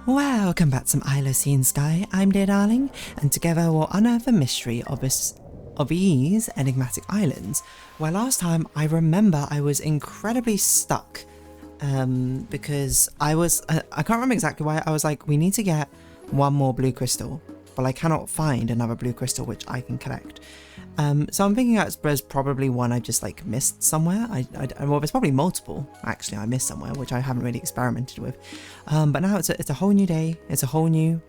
Welcome back to Islesofseaandsky. I'm dear darling, and together we'll unearth the mystery of these enigmatic islands. Where last time I remember I was incredibly stuck because I can't remember exactly why. I was like, we need to get one more blue crystal, but I cannot find another blue crystal which I can collect. So I'm thinking there's probably one I just like missed somewhere. Well, there's probably multiple actually I missed somewhere, which I haven't really experimented with. But now it's a whole new day. It's a whole new,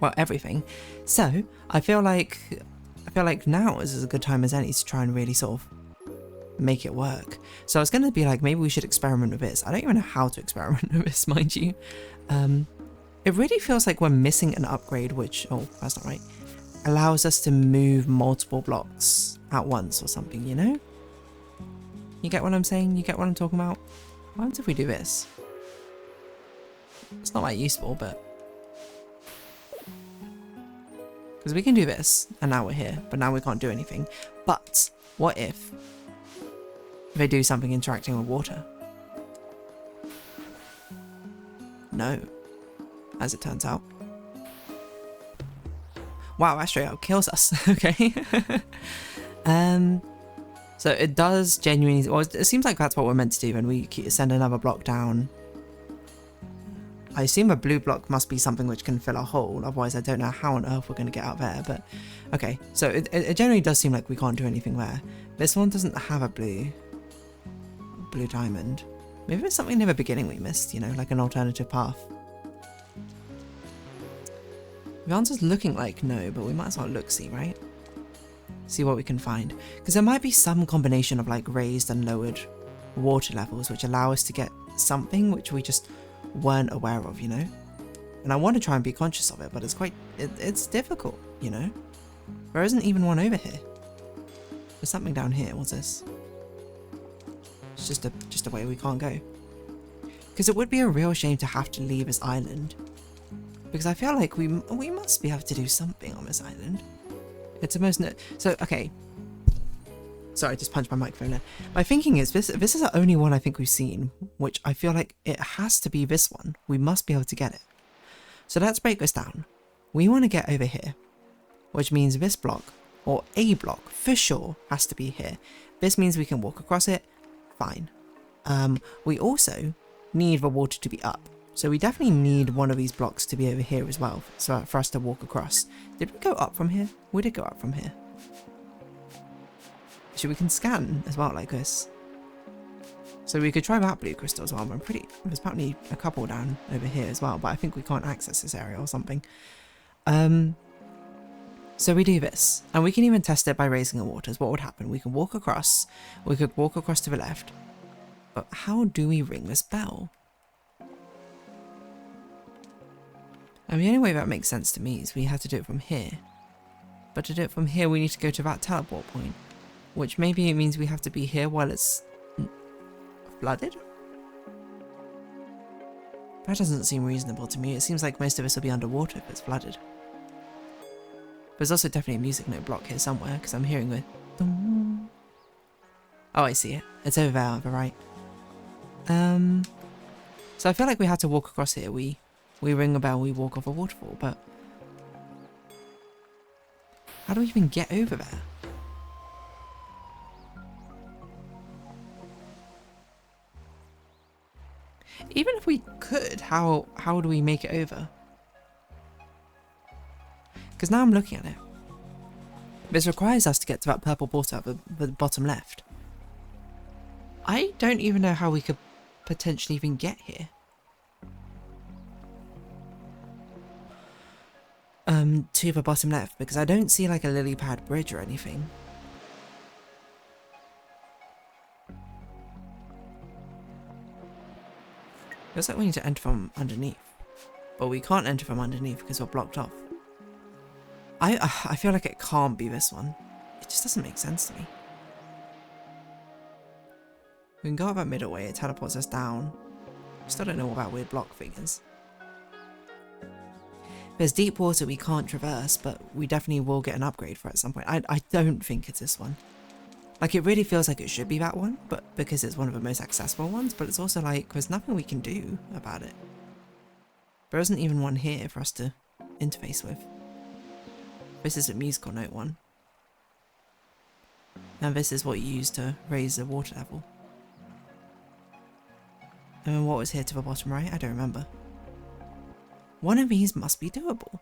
well, everything. So I feel like now is as a good time as any to try and really sort of make it work. So I was going to be like, maybe we should experiment with this. I don't even know how to experiment with this, mind you. It really feels like we're missing an upgrade, which, oh, that's not right, allows us to move multiple blocks at once or something, you know? You get what I'm saying? You get what I'm talking about? What happens if we do this? It's not that useful, but... because we can do this, and now we're here, but now we can't do anything. But, what if they do something interacting with water? No, as it turns out. Wow, that straight up kills us. Okay. So it does genuinely, well, it seems like that's what we're meant to do when we send another block down. I assume a blue block must be something which can fill a hole, otherwise I don't know how on earth we're going to get out there, but okay. So it generally does seem like we can't do anything there. This one doesn't have a blue diamond. Maybe it's something near the beginning we missed, you know, like an alternative path. The answer's looking like no, but we might as well look-see, right? See what we can find. Because there might be some combination of like raised and lowered water levels which allow us to get something which we just weren't aware of, you know? And I want to try and be conscious of it, but it's difficult, you know? There isn't even one over here. There's something down here. What's this? It's just a way we can't go. Because it would be a real shame to have to leave this island. Because I feel like we must be able to do something on this island. It's the most... So, okay. Sorry, I just punched my microphone there. My thinking is, this is the only one I think we've seen, which I feel like it has to be this one. We must be able to get it. So let's break this down. We want to get over here, which means this block, or a block, for sure, has to be here. This means we can walk across it. Fine. We also need the water to be up. So we definitely need one of these blocks to be over here as well, so for us to walk across. Did we go up from here? We did go up from here. So we can scan as well like this. So we could try that blue crystal as well. There's probably a couple down over here as well, but I think we can't access this area or something. So we do this, and we can even test it by raising the waters. What would happen? We can walk across, we could walk across to the left, but how do we ring this bell? And the only way that makes sense to me is we have to do it from here. But to do it from here, we need to go to that teleport point. Which maybe it means we have to be here while it's flooded? That doesn't seem reasonable to me. It seems like most of us will be underwater if it's flooded. There's also definitely a music note block here somewhere, because I'm hearing the... oh, I see it. It's over there on the right. So I feel like we have to walk across here. We ring a bell, we walk off a waterfall, but how do we even get over there? Even if we could, how do we make it over? Because now I'm looking at it. This requires us to get to that purple border at the bottom left. I don't even know how we could potentially even get here. To the bottom left, because I don't see like a lily pad bridge or anything. Looks like we need to enter from underneath, but we can't enter from underneath because we're blocked off. I feel like it can't be this one. It just doesn't make sense to me. We can go up that middle way, it teleports us down. Still don't know what that weird block thing is. There's deep water we can't traverse, but we definitely will get an upgrade for it at some point. I don't think it's this one. Like, it really feels like it should be that one, but because it's one of the most accessible ones, but it's also like, there's nothing we can do about it. There isn't even one here for us to interface with. This is a musical note one. And this is what you use to raise the water level. And then what was here to the bottom right? I don't remember. One of these must be doable.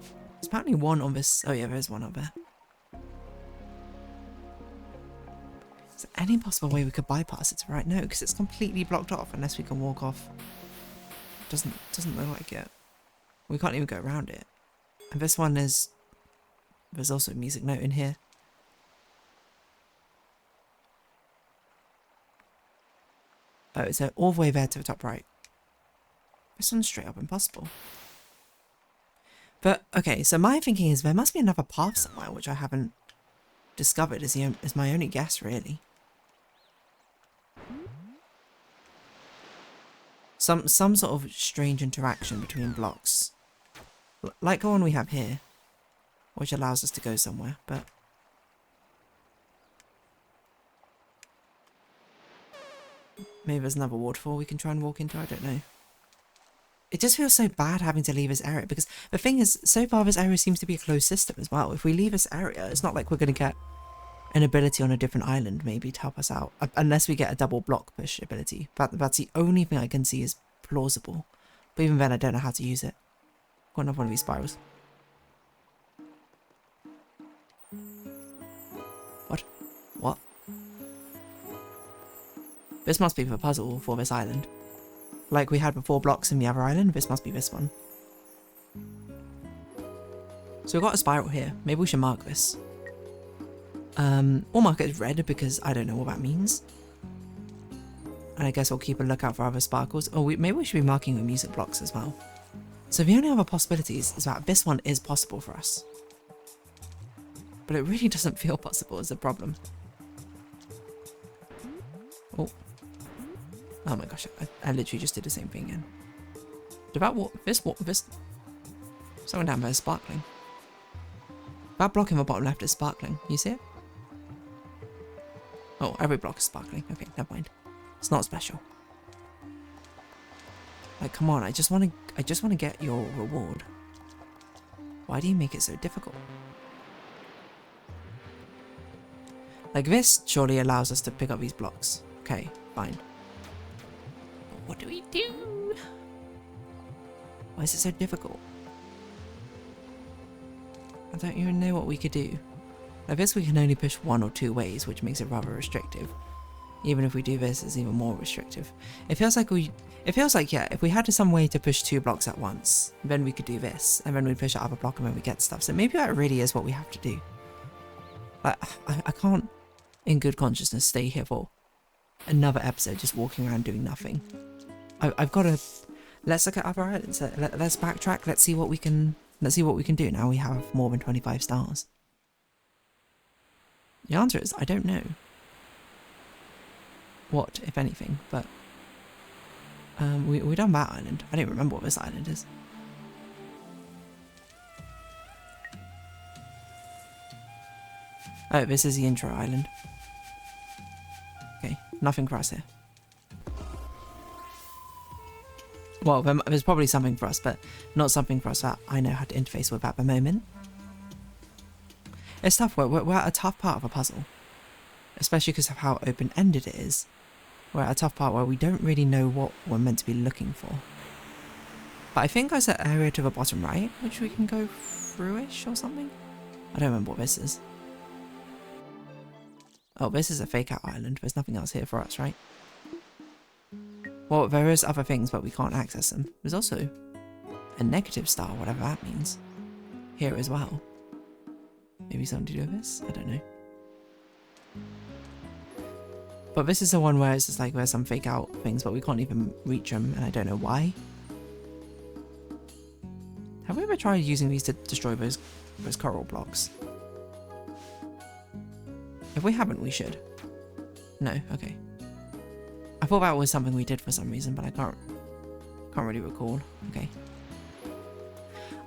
There's apparently one on this. Oh yeah, there's one up there. Is there any possible way we could bypass it? Right, no, because it's completely blocked off unless we can walk off. Doesn't look like it. We can't even go around it. And this one is. There's also a music note in here. Oh, it's all the way there to the top right. This one's straight up impossible. But, okay, so my thinking is there must be another path somewhere which I haven't discovered is my only guess, really. Some sort of strange interaction between blocks. Like the one we have here, which allows us to go somewhere, but... Maybe there's another waterfall we can try and walk into, I don't know. It just feels so bad having to leave this area, because the thing is, so far this area seems to be a closed system as well. If we leave this area, it's not like we're going to get an ability on a different island maybe to help us out, unless we get a double block push ability. That's the only thing I can see is plausible. But even then, I don't know how to use it. Got another one of these spirals. What? This must be the puzzle for this island. Like we had before blocks in the other island, this must be this one. So we've got a spiral here. Maybe we should mark this. We'll mark it as red because I don't know what that means. And I guess we'll keep a lookout for other sparkles. Oh, maybe we should be marking the music blocks as well. So the only other possibilities is that this one is possible for us. But it really doesn't feel possible is the problem. Oh. Oh my gosh, I literally just did the same thing again. Did that this? Someone down there is sparkling. That block in the bottom left is sparkling. You see it? Oh, every block is sparkling. Okay, never mind. It's not special. Like, come on, I just want to get your reward. Why do you make it so difficult? Like this surely allows us to pick up these blocks. Okay, fine. What do we do? Why is it so difficult? I don't even know what we could do. I guess we can only push one or two ways, which makes it rather restrictive. Even if we do this, it's even more restrictive. It feels like yeah, if we had some way to push two blocks at once, then we could do this, and then we'd push the other block and then we get stuff. So maybe that really is what we have to do. I can't, in good consciousness, stay here for another episode just walking around doing nothing. I've got to. Let's look at other islands. Let's backtrack. Let's see what we can do. Now we have more than 25 stars. The answer is I don't know. What, if anything, but we done that island. I don't remember what this island is. Oh, this is the intro island. Okay, nothing for us here. Well, there's probably something for us, but not something for us that I know how to interface with at the moment. It's tough. We're at a tough part of a puzzle. Especially because of how open-ended it is. We're at a tough part where we don't really know what we're meant to be looking for. But I think there's an area to the bottom right, which we can go through-ish or something. I don't remember what this is. Oh, this is a fake-out island. There's nothing else here for us, right? Well, there is other things, but we can't access them. There's also a negative star, whatever that means, here as well. Maybe something to do with this? I don't know. But this is the one where it's just like there's some fake out things, but we can't even reach them, and I don't know why. Have we ever tried using these to destroy those coral blocks? If we haven't, we should. No, okay. I thought that was something we did for some reason, but I can't really recall. Okay.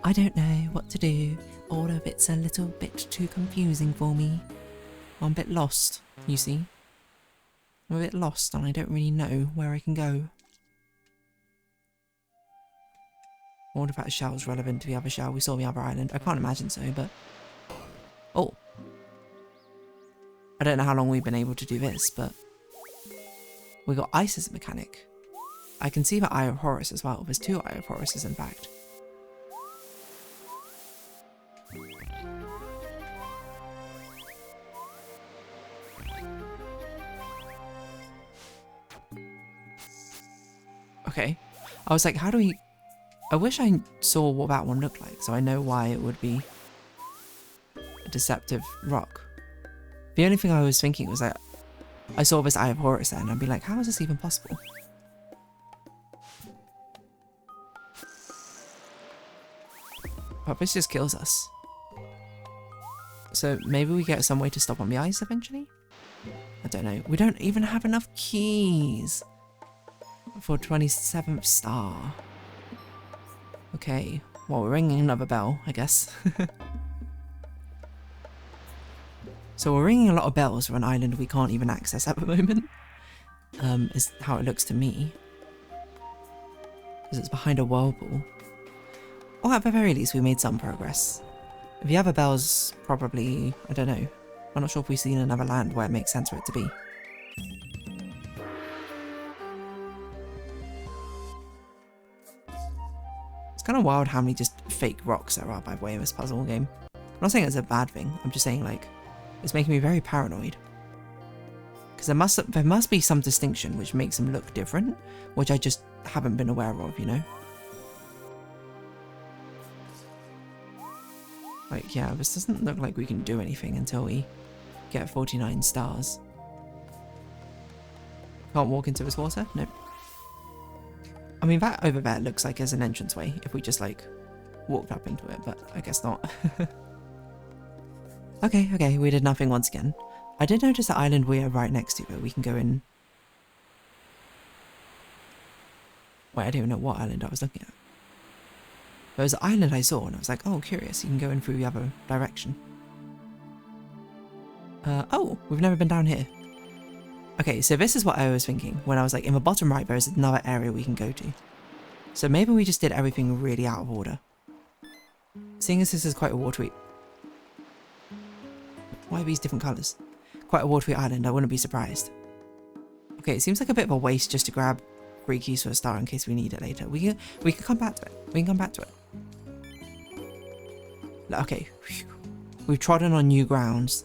I don't know what to do. All of it's a little bit too confusing for me. I'm a bit lost, you see. I'm a bit lost and I don't really know where I can go. I wonder if that shell's relevant to the other shell we saw on the other island. I can't imagine so, but... Oh. I don't know how long we've been able to do this, but... We got ice as a mechanic. I can see the Eye of Horus as well. There's 2 Eye of Horuses, in fact. Okay. I was like, how do we... I wish I saw what that one looked like, so I know why it would be a deceptive rock. The only thing I was thinking was that I saw this Eye of Horus there, and I'd be like, how is this even possible? But this just kills us. So maybe we get some way to stop on the ice eventually? I don't know. We don't even have enough keys for 27th star. Okay, well, we're ringing another bell, I guess. So we're ringing a lot of bells for an island we can't even access at the moment. Is how it looks to me. Because it's behind a whirlpool. Or at the very least, we made some progress. The other bells probably, I don't know. I'm not sure if we've seen another land where it makes sense for it to be. It's kind of wild how many just fake rocks there are, by the way, in this puzzle game. I'm not saying it's a bad thing, I'm just saying, like, it's making me very paranoid. Because there must be some distinction which makes them look different, which I just haven't been aware of, you know? Like, yeah, this doesn't look like we can do anything until we get 49 stars. Can't walk into this water? Nope. I mean, that over there looks like there's an entranceway if we just, like, walked up into it, but I guess not. Okay, we did nothing once again. I did notice the island we are right next to, but we can go in... Wait, I don't even know what island I was looking at. There was an island I saw, and I was like, oh, curious, you can go in through the other direction. Oh, we've never been down here. Okay, so this is what I was thinking, when I was like, in the bottom right, there's another area we can go to. So maybe we just did everything really out of order. Seeing as this is quite a watery... Why are these different colours? Quite a watery island, I wouldn't be surprised. Okay, it seems like a bit of a waste just to grab 3 keys for a star in case we need it later. We can come back to it. We can come back to it. Okay. We've trodden on new grounds.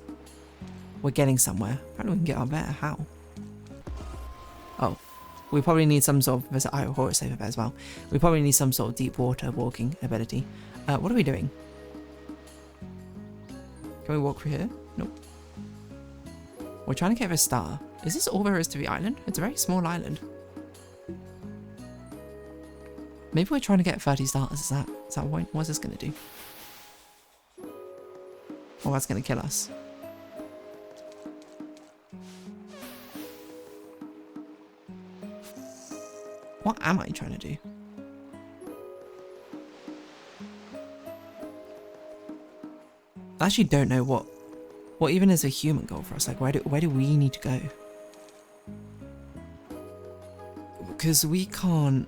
We're getting somewhere. Apparently we can get up there. How? Oh. We probably need some sort of... There's an Eye of Horus over there as well. We probably need some sort of deep water walking ability. What are we doing? Can we walk through here? Nope. We're trying to get a star. Is this all there is to the island? It's a very small island. Maybe we're trying to get 30 stars. Is that what? What's this going to do? Oh, that's going to kill us. What am I trying to do? I actually don't know what even is a human goal for us. Like, where do we need to go? Because we can't...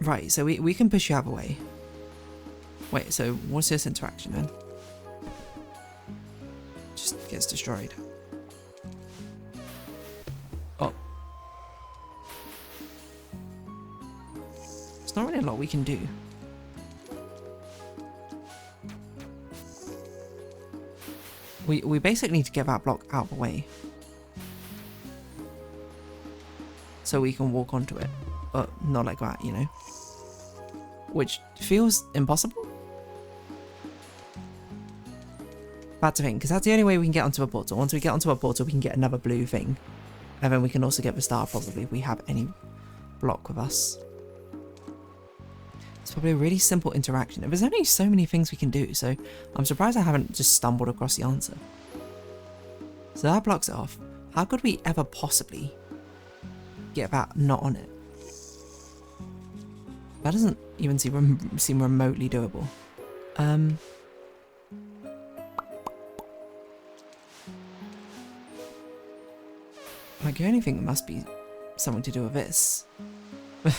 Right, so we can push you out of the way. Wait, so what's this interaction then? Just gets destroyed. Oh. There's not really a lot we can do. We basically need to get that block out of the way. So we can walk onto it. But not like that, you know? Which feels impossible? That's the thing, because that's the only way we can get onto a portal. Once we get onto a portal, we can get another blue thing. And then we can also get the star, probably, if we have any block with us. It's probably a really simple interaction. There's only so many things we can do, so I'm surprised I haven't just stumbled across the answer. So that blocks it off. How could we ever possibly get that not on it? That doesn't even seem remotely doable. Like, the only thing must be something to do with this.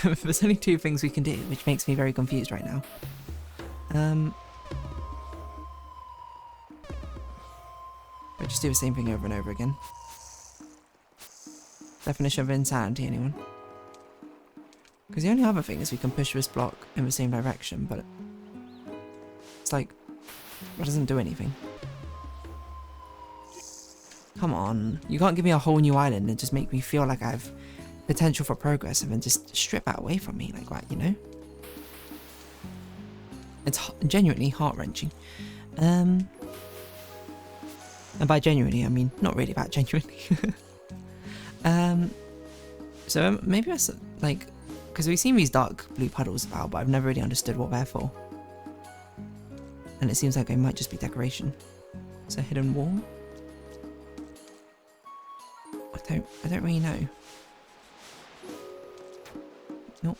There's only 2 things we can do, which makes me very confused right now. But just do the same thing over and over again. Definition of insanity, anyone? Because the only other thing is we can push this block in the same direction, but it's like, it doesn't do anything. Come on, you can't give me a whole new island and just make me feel like I have potential for progress and then just strip that away from me like that, you know? It's genuinely heart-wrenching. And by genuinely, I mean not really that genuinely. So maybe that's like, because we've seen these dark blue puddles about, but I've never really understood what they're for. And it seems like they might just be decoration. It's a hidden wall. I don't really know. Nope.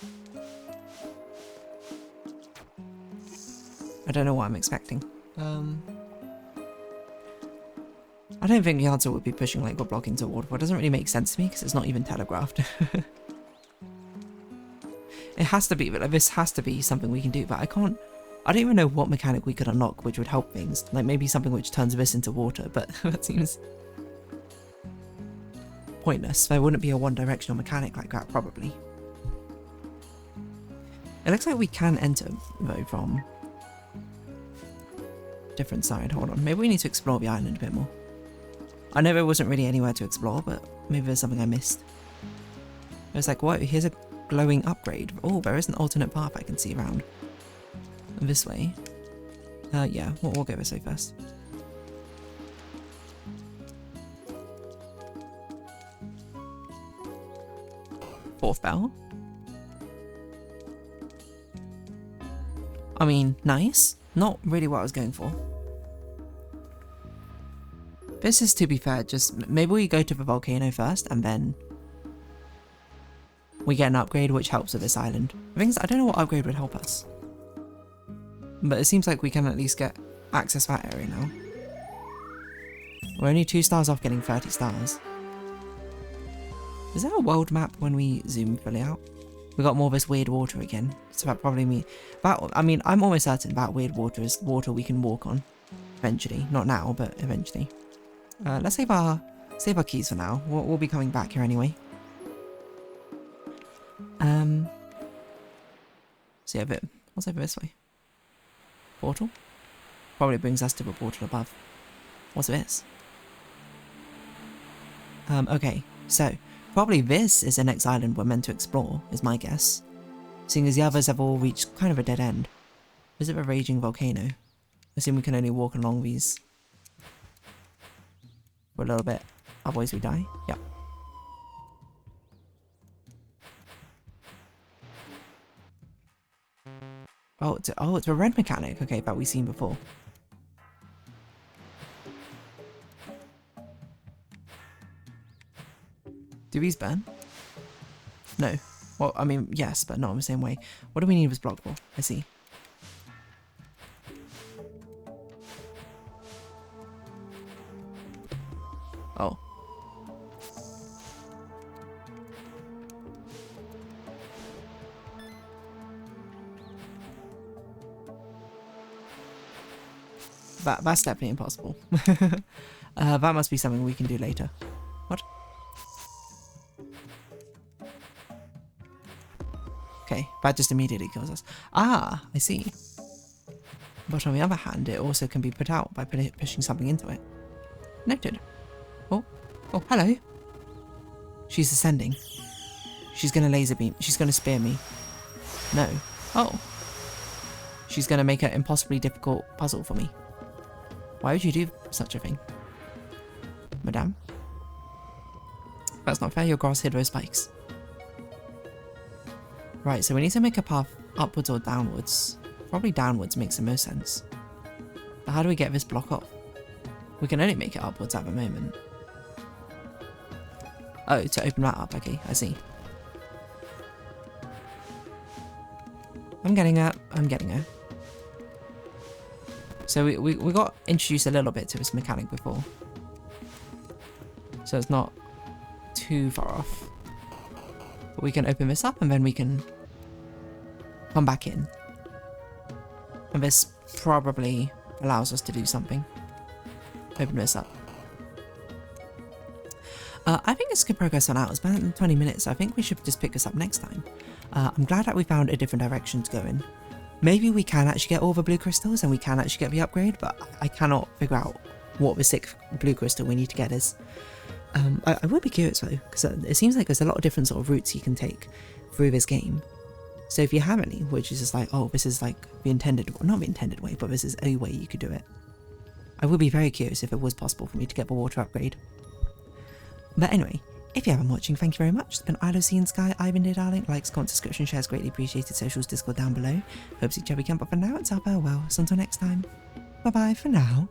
I don't know what I'm expecting. I don't think the answer would be pushing like we're blocking to waterfall. It doesn't really make sense to me because it's not even telegraphed. It has to be, but like, this has to be something we can do, but I don't even know what mechanic we could unlock which would help things. Like maybe something which turns this into water, but that seems pointless. There wouldn't be a one-directional mechanic like that, probably. It looks like we can enter, though, from different side. Hold on. Maybe we need to explore the island a bit more. I know there wasn't really anywhere to explore, but maybe there's something I missed. I was like, whoa, here's a glowing upgrade. Oh, there is an alternate path I can see around. This way. Yeah, we'll go this way first. Fourth bell. I mean, nice. Not really what I was going for. This is, to be fair, just maybe we go to the volcano first and then we get an upgrade which helps with this island. The thing is, I don't know what upgrade would help us. But it seems like we can at least get access to that area now. We're only 2 stars off getting 30 stars. Is there a world map when we zoom fully out? We got more of this weird water again. So that probably means that, I mean, I'm almost certain that weird water is water we can walk on. Eventually. Not now, but eventually. Let's save our keys for now. We'll be coming back here anyway. So yeah, what's over this way? Portal? Probably brings us to the portal above. What's this? Okay, so probably this is the next island we're meant to explore, is my guess. Seeing as the others have all reached kind of a dead end. Visit a raging volcano. I assume we can only walk along these for a little bit, otherwise we die. Yep. Oh, it's a red mechanic. Okay, that we've seen before. Do these burn? No. Well, I mean, yes, but not in the same way. What do we need this block for? I see. Oh. That's definitely impossible. That must be something we can do later. What? Okay, that just immediately kills us. Ah, I see. But on the other hand, it also can be put out by pushing something into it. Noted. Oh, hello. She's ascending. She's gonna laser beam. She's gonna spear me. No. Oh. She's gonna make an impossibly difficult puzzle for me. Why would you do such a thing? Madame? That's not fair, your grass hid those spikes. Right, so we need to make a path upwards or downwards. Probably downwards makes the most sense. But how do we get this block off? We can only make it upwards at the moment. Oh, to open that up, okay, I see. I'm getting her. So we got introduced a little bit to this mechanic before. So it's not too far off. But we can open this up and then we can come back in. And this probably allows us to do something. Open this up. I think it's good progress on ours. About 20 minutes. I think we should just pick this up next time. I'm glad that we found a different direction to go in. Maybe we can actually get all the blue crystals and we can actually get the upgrade, but I cannot figure out what the 6th blue crystal we need to get is. I would be curious though, because it seems like there's a lot of different sort of routes you can take through this game. So if you have any, which is just like, oh, this is like the intended, well, not the intended way, but this is a way you could do it. I would be very curious if it was possible for me to get the water upgrade. But anyway, if you have been watching, thank you very much. It's been islesofseaandsky. I've been here, darling. Likes, comments, subscription, shares, greatly appreciated. Socials, Discord down below. Hope to see you again, but for now, it's our farewell. So until next time, bye bye for now.